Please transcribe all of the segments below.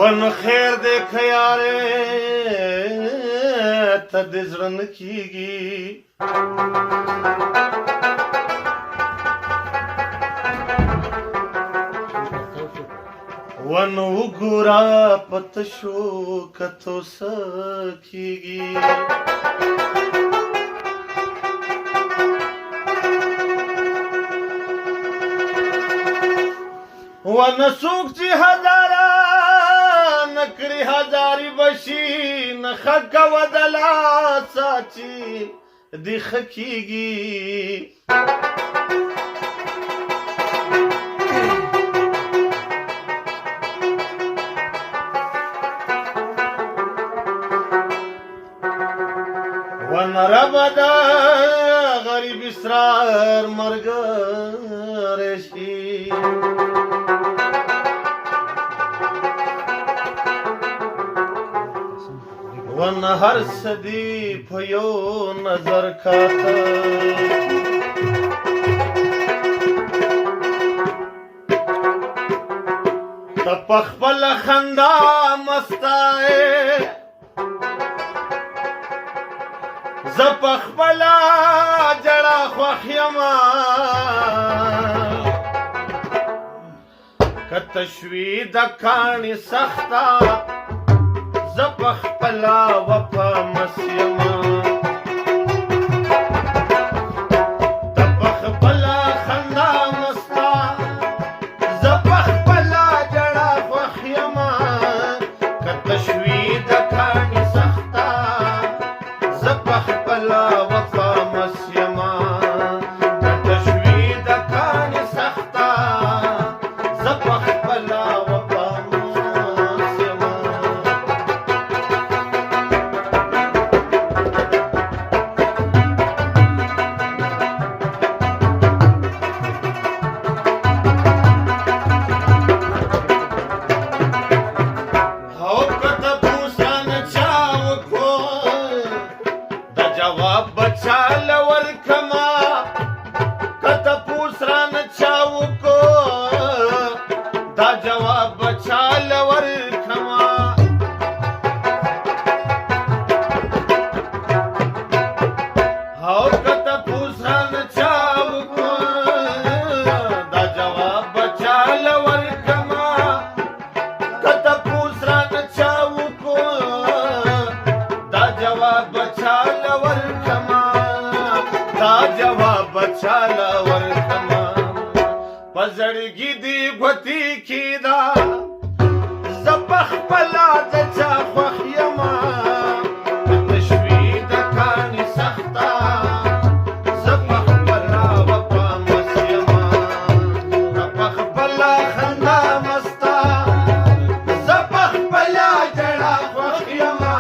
ون خیر دې خیارې ته دې زړه نه کېږي ون وګوره په تشو کتو څه کېږي ون څوک چې هزاره نکړي هزاري بشي نخه کوه د لاسه چې دې ښه کېږي ون ربه د غریب اسرار ملګری شي ون هر څه دې په یو نظر کاته ته په خپله خندا مسته زه په خپله جړه خوښ یمه که تشوي د کاڼي سخته زه په خپله وفا مس یمه ته په خپله خندا مسته زه په خپله جړه خوښ یمه که تشوي د کاڼي سخته زه په خپله وفا مس یمه که تشوي د کاڼي سخته زه په خپله وفا مس یمه جواب بچال ورکما کته پوس ران چاو کو دا جواب بچال ورکما هاو کته پوس ران چاو کو دا جواب بچال ورکما کته پوس ران چاو کو دا جواب بچال دا جواب بچاله ورکما په زړګي دې ګوتې کېده زه په خپله د چا خوښ یمه که تشوي د کاڼي سخته زه په خپله وفا مس یمه که په خپله خندا مسته زه په خپله جړه خوښ یمه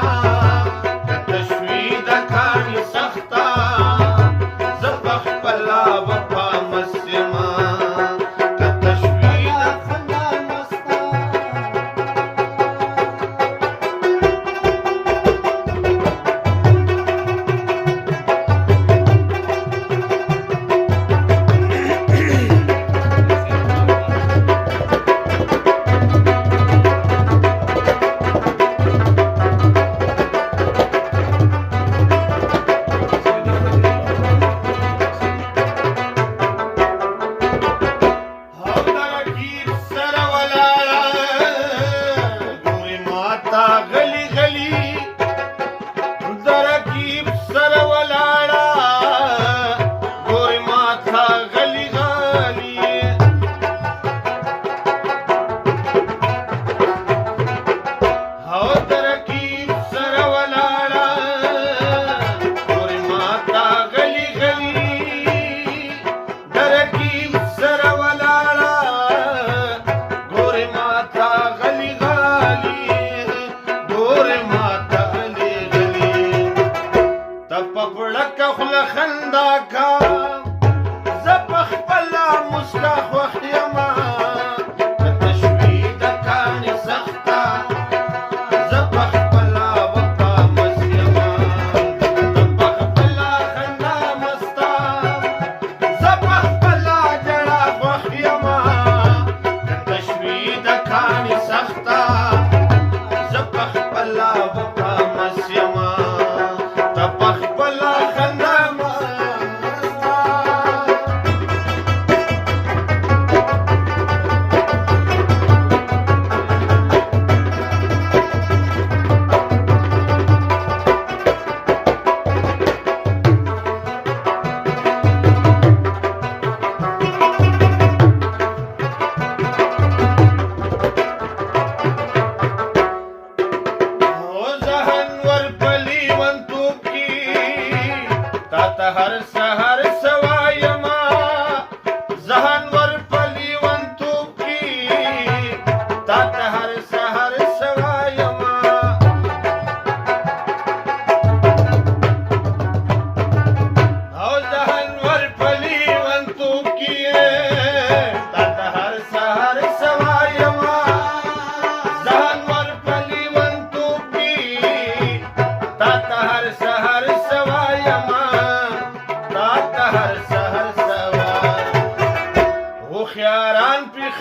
که تشوي د کاڼي سخته وفا مس یمه که تشوي د خندا مسته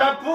خپو